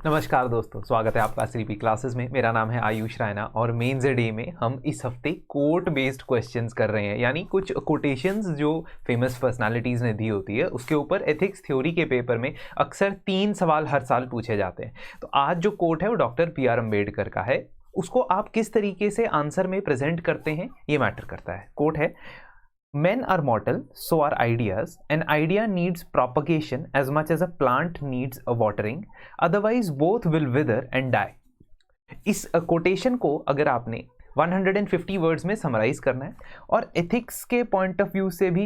नमस्कार दोस्तों, स्वागत है आपका सीपी क्लासेस में। मेरा नाम है आयुष रायना और मेंस डे में हम इस हफ्ते कोट बेस्ड क्वेश्चंस कर रहे हैं, यानी कुछ कोटेशंस जो फेमस पर्सनालिटीज़ ने दी होती है उसके ऊपर एथिक्स थ्योरी के पेपर में अक्सर 3 सवाल हर साल पूछे जाते हैं। तो आज जो कोट है वो डॉक्टर बी.आर. अम्बेडकर का है। उसको आप किस तरीके से आंसर में प्रेजेंट करते हैं ये मैटर करता है। कोट है, Men are mortal, so are ideas. An idea needs propagation as much as a plant needs a watering. Otherwise, both will wither and die. इस कोटेशन को अगर आपने 150 वर्ड्स में समराइज करना है और एथिक्स के पॉइंट ऑफ व्यू से भी,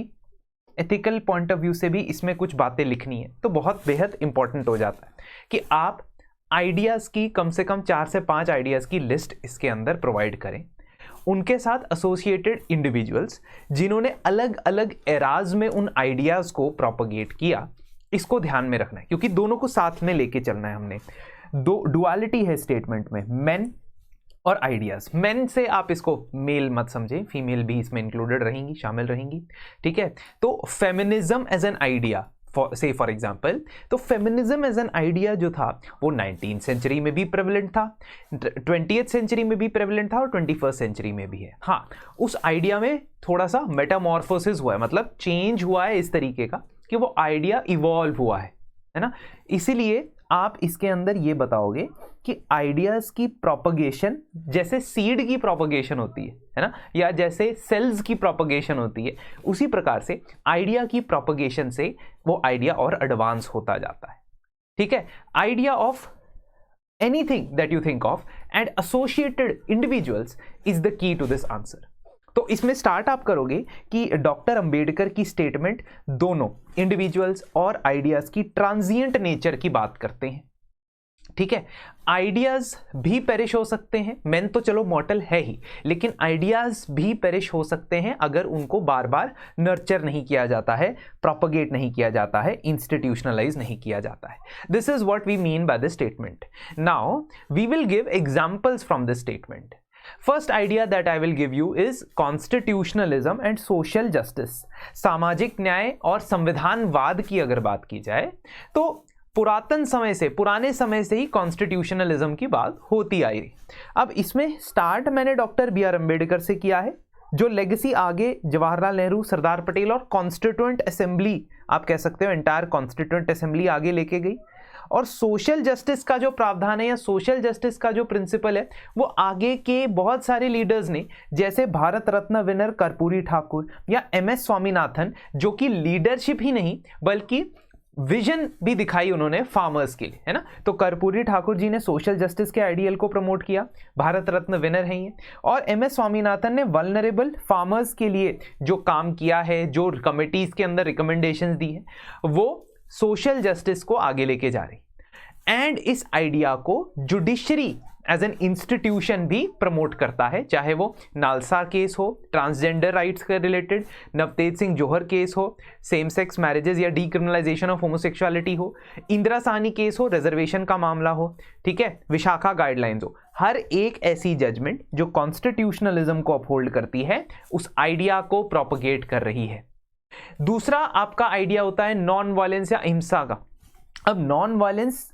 एथिकल पॉइंट ऑफ व्यू से भी इसमें कुछ बातें लिखनी है, तो बहुत बेहद इंपॉर्टेंट हो जाता है कि आप आइडियाज़ की कम से कम 4 से 5 आइडियाज़ की लिस्ट इसके अंदर प्रोवाइड करें। उनके साथ एसोसिएटेड इंडिविजुअल्स जिन्होंने अलग अलग एराज में उन आइडियाज़ को प्रोपगेट किया, इसको ध्यान में रखना है क्योंकि दोनों को साथ में लेके चलना है। हमने दो डुअलिटी है स्टेटमेंट में, मेन और आइडियाज़। मेन से आप इसको मेल मत समझें, फीमेल भी इसमें इंक्लूडेड रहेंगी, शामिल रहेंगी, ठीक है। तो feminism as an idea, for example, तो फेमिनिज्म एज एन आइडिया जो था वो 19th सेंचुरी में भी प्रेवलेंट था, 20th सेंचुरी में भी प्रेवलेंट था और 21st सेंचुरी में भी है। हाँ, उस आइडिया में थोड़ा सा मेटामॉर्फोसिस हुआ है, मतलब चेंज हुआ है इस तरीके का कि वो आइडिया इवॉल्व हुआ है ना। इसीलिए आप इसके अंदर ये बताओगे कि आइडियाज की प्रोपगेशन जैसे सीड की प्रोपगेशन होती है ना, या जैसे सेल्स की प्रोपगेशन होती है, उसी प्रकार से आइडिया की प्रोपगेशन से वो आइडिया और एडवांस होता जाता है। ठीक है, idea of anything that you think of and associated individuals is the key to this answer. तो इसमें स्टार्ट आप करोगे कि डॉक्टर अंबेडकर की स्टेटमेंट दोनों इंडिविजुअल्स और आइडियाज की ट्रांजिएंट नेचर की बात करते हैं। ठीक है, आइडियाज भी पेरिश हो सकते हैं, मैन तो चलो मॉर्टल है ही, लेकिन आइडियाज भी पेरिश हो सकते हैं अगर उनको बार बार नर्चर नहीं किया जाता है, प्रोपगेट नहीं किया जाता है, इंस्टीट्यूशनलाइज नहीं किया जाता है। This is what we mean by this statement. Now we will give examples from this statement. First idea that I will give you is constitutionalism and social justice. सामाजिक न्याय और संविधानवाद की अगर बात की जाए तो पुराने समय से ही कॉन्स्टिट्यूशनलिज्म की बात होती आई रही। अब इसमें स्टार्ट मैंने डॉक्टर बी.आर. अम्बेडकर से किया है, जो लेगेसी आगे जवाहरलाल नेहरू, सरदार पटेल और कॉन्स्टिट्यूएंट असेंबली, आप कह सकते हो एंटायर कॉन्स्टिट्यूएंट असेंबली आगे लेके गई। और सोशल जस्टिस का जो प्रावधान है या सोशल जस्टिस का जो प्रिंसिपल है वो आगे के बहुत सारे लीडर्स ने, जैसे भारत रत्न विनर कर्पूरी ठाकुर या एम.एस. स्वामीनाथन, जो कि लीडरशिप ही नहीं बल्कि विजन भी दिखाई उन्होंने फार्मर्स के लिए, है ना। तो कर्पूरी ठाकुर जी ने सोशल जस्टिस के आइडियल को प्रमोट किया, भारत रत्न विनर हैं ये। और एम.एस. स्वामीनाथन ने वल्नरेबल फार्मर्स के लिए जो काम किया है, जो कमिटीज के अंदर रिकमेंडेशंस दी है, वो सोशल जस्टिस को आगे लेके जा रही एंड इस आइडिया को जुडिशरी एज एन इंस्टीट्यूशन भी प्रमोट करता है, चाहे वो नालसा केस हो, ट्रांसजेंडर राइट्स के रिलेटेड, नवतेज सिंह जोहर केस हो, सेम सेक्स मैरिजेस या डीक्रिमिनलाइजेशन ऑफ होमोसेक्सुअलिटी हो, इंदिरा साहनी केस हो, रिजर्वेशन का मामला हो, ठीक है, विशाखा गाइडलाइंस हो। हर एक ऐसी जजमेंट जो कॉन्स्टिट्यूशनलिज्म को अपहोल्ड करती है उस आइडिया को प्रोपगेट कर रही है। दूसरा आपका आइडिया होता है नॉन वायलेंस या अहिंसा का। अब non violence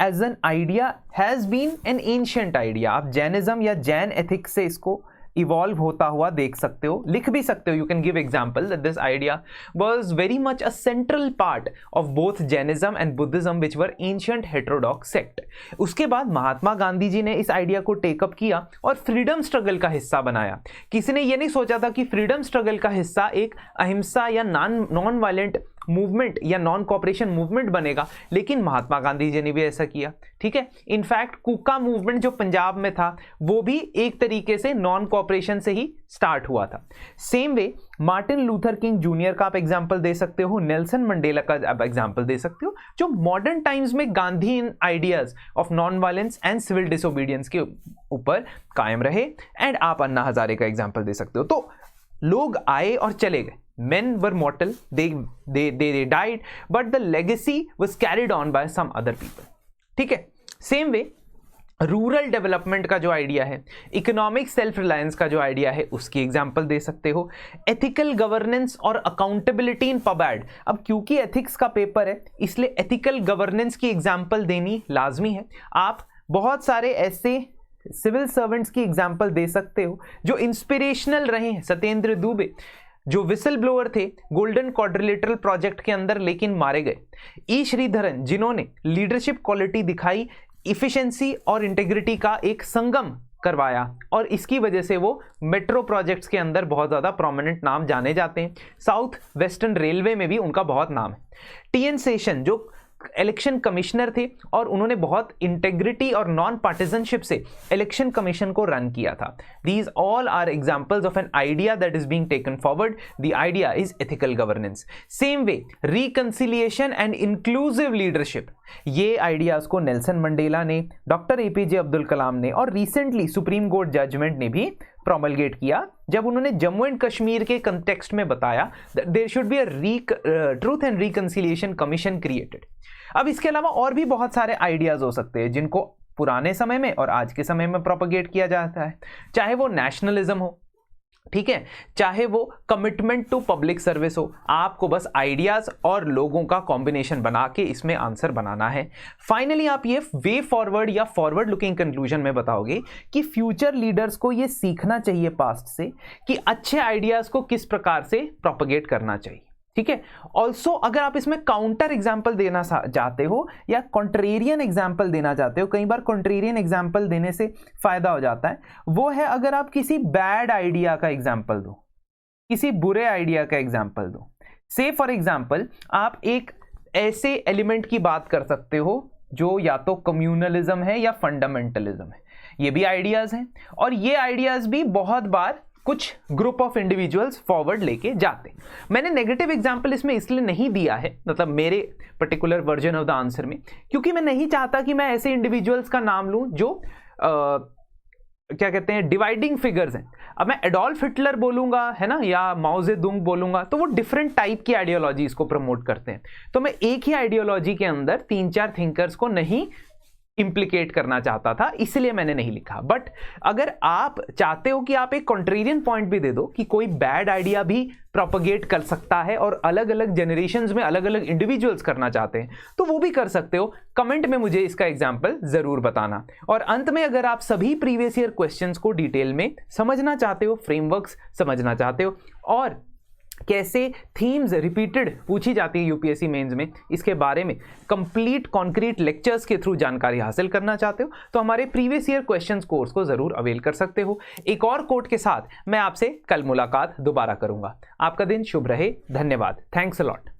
as an idea has been an ancient idea. आप जैनिज्म या जैन एथिक्स से इसको इवॉल्व होता हुआ देख सकते हो, लिख भी सकते हो। You can give example that this idea was very much a central part of both Jainism and Buddhism which were ancient heterodox sect. उसके बाद महात्मा गांधी जी ने इस आइडिया को टेकअप किया और फ्रीडम स्ट्रगल का हिस्सा बनाया। किसी ने यह नहीं सोचा था कि फ्रीडम स्ट्रगल का हिस्सा एक अहिंसा या नॉन वायलेंट मूवमेंट या नॉन कॉपरेशन मूवमेंट बनेगा, लेकिन महात्मा गांधी जी ने भी ऐसा किया। ठीक है, इनफैक्ट कुका मूवमेंट जो पंजाब में था वो भी एक तरीके से नॉन कॉपरेशन से ही स्टार्ट हुआ था। Same way Martin Luther king junior का आप एग्जांपल दे सकते हो, नेल्सन मंडेला का आप एग्जांपल दे सकते हो, जो मॉडर्न टाइम्स में गांधी इन ideas of non violence and civil disobedience के ऊपर कायम रहे। एंड आप अन्ना हजारे का एग्जांपल दे सकते हो। तो लोग आए और चले गए, men were mortal, they died, but the legacy was carried on by some other people. ठीक है, सेम वे रूरल डेवलपमेंट का जो आइडिया है, इकोनॉमिक सेल्फ रिलायंस का जो आइडिया है उसकी एग्जांपल दे सकते हो, एथिकल गवर्नेंस और अकाउंटेबिलिटी इन पब एड। अब क्योंकि एथिक्स का पेपर है इसलिए एथिकल गवर्नेंस की एग्जांपल देनी लाजमी है। आप बहुत सारे ऐसे सिविल सर्वेंट्स की एग्जांपल दे सकते हो जो इंस्पिरेशनल रहे हैं। सत्येंद्र दुबे जो विसल ब्लोअर थे गोल्डन क्वाड्रिलेटरल प्रोजेक्ट के अंदर लेकिन मारे गए। ई श्रीधरन जिन्होंने लीडरशिप क्वालिटी दिखाई, इफिशिएंसी और इंटीग्रिटी का एक संगम करवाया और इसकी वजह से वो मेट्रो प्रोजेक्ट्स के अंदर बहुत ज़्यादा प्रोमिनेंट नाम जाने जाते हैं। साउथ वेस्टर्न रेलवे में भी उनका बहुत नाम है। टीएन शेषन जो इलेक्शन कमिश्नर थे और उन्होंने बहुत इंटेग्रिटी और नॉन पार्टिजनशिप से इलेक्शन कमीशन को रन किया था। These all are examples of an idea that is being taken forward. The idea is ethical governance. Same way reconciliation and inclusive leadership, ये आइडियाज को नेल्सन मंडेला ने, doctor APJ Abdul Kalam ने और recently supreme court judgement ने भी promulgate किया जब उन्होंने जम्मू एंड कश्मीर के कंटेक्स्ट में बताया that there should be a truth and reconciliation commission created. अब इसके अलावा और भी बहुत सारे आइडियाज हो सकते हैं जिनको पुराने समय में और आज के समय में प्रोपगेट किया जाता है, चाहे वो नेशनलिज्म हो, ठीक है, चाहे वो कमिटमेंट टू पब्लिक सर्विस हो। आपको बस आइडियाज और लोगों का कॉम्बिनेशन बना के इसमें आंसर बनाना है। फाइनली आप ये वे फॉरवर्ड या फॉरवर्ड लुकिंग कंक्लूजन में बताओगे कि फ्यूचर लीडर्स को ये सीखना चाहिए पास्ट से कि अच्छे आइडियाज को किस प्रकार से प्रोपगेट करना चाहिए, ठीक है। ऑल्सो अगर आप इसमें काउंटर एग्जाम्पल देना चाहते हो या कॉन्ट्रेरियन एग्जाम्पल देना चाहते हो, कई बार कॉन्ट्रेरियन एग्जाम्पल देने से फायदा हो जाता है, वो है अगर आप किसी बैड आइडिया का एग्जाम्पल दो, किसी बुरे आइडिया का एग्जाम्पल दो। से फॉर एग्जाम्पल आप एक ऐसे एलिमेंट की बात कर सकते हो जो या तो कम्युनलिज्म है या फंडामेंटलिज्म है, ये भी आइडियाज हैं और ये आइडियाज भी बहुत बार कुछ ग्रुप ऑफ इंडिविजुअल्स फॉरवर्ड लेके जाते। मैंने नेगेटिव एग्जांपल इसमें इसलिए नहीं दिया है, मतलब मेरे particular version of the answer में, क्योंकि मैं नहीं चाहता कि मैं ऐसे इंडिविजुअल्स का नाम लूं जो क्या कहते हैं डिवाइडिंग फिगर्स हैं। अब मैं एडोल्फ हिटलर बोलूंगा, है ना, या माओ जेडुंग बोलूंगा तो वो डिफरेंट टाइप की आइडियोलॉजीज को प्रमोट करते हैं। तो मैं एक ही आइडियोलॉजी के अंदर 3-4 थिंकर्स को नहीं इंप्लीकेट करना चाहता था, इसलिए मैंने नहीं लिखा। बट अगर आप चाहते हो कि आप एक कॉन्ट्रेरियन पॉइंट भी दे दो कि कोई बैड आइडिया भी प्रोपगेट कर सकता है और अलग अलग जनरेशंस में अलग अलग इंडिविजुअल्स करना चाहते हैं तो वो भी कर सकते हो। कमेंट में मुझे इसका एग्जाम्पल जरूर बताना। और अंत में अगर आप सभी प्रीवियस ईयर क्वेश्चंस को डिटेल में समझना चाहते हो, फ्रेमवर्क्स समझना चाहते हो और कैसे थीम्स रिपीटेड पूछी जाती है यूपीएससी मेंस में, इसके बारे में कंप्लीट कॉन्क्रीट लेक्चर्स के थ्रू जानकारी हासिल करना चाहते हो तो हमारे प्रीवियस ईयर क्वेश्चंस कोर्स को जरूर अवेल कर सकते हो। एक और कोट के साथ मैं आपसे कल मुलाकात दोबारा करूंगा। आपका दिन शुभ रहे। धन्यवाद। Thanks a lot.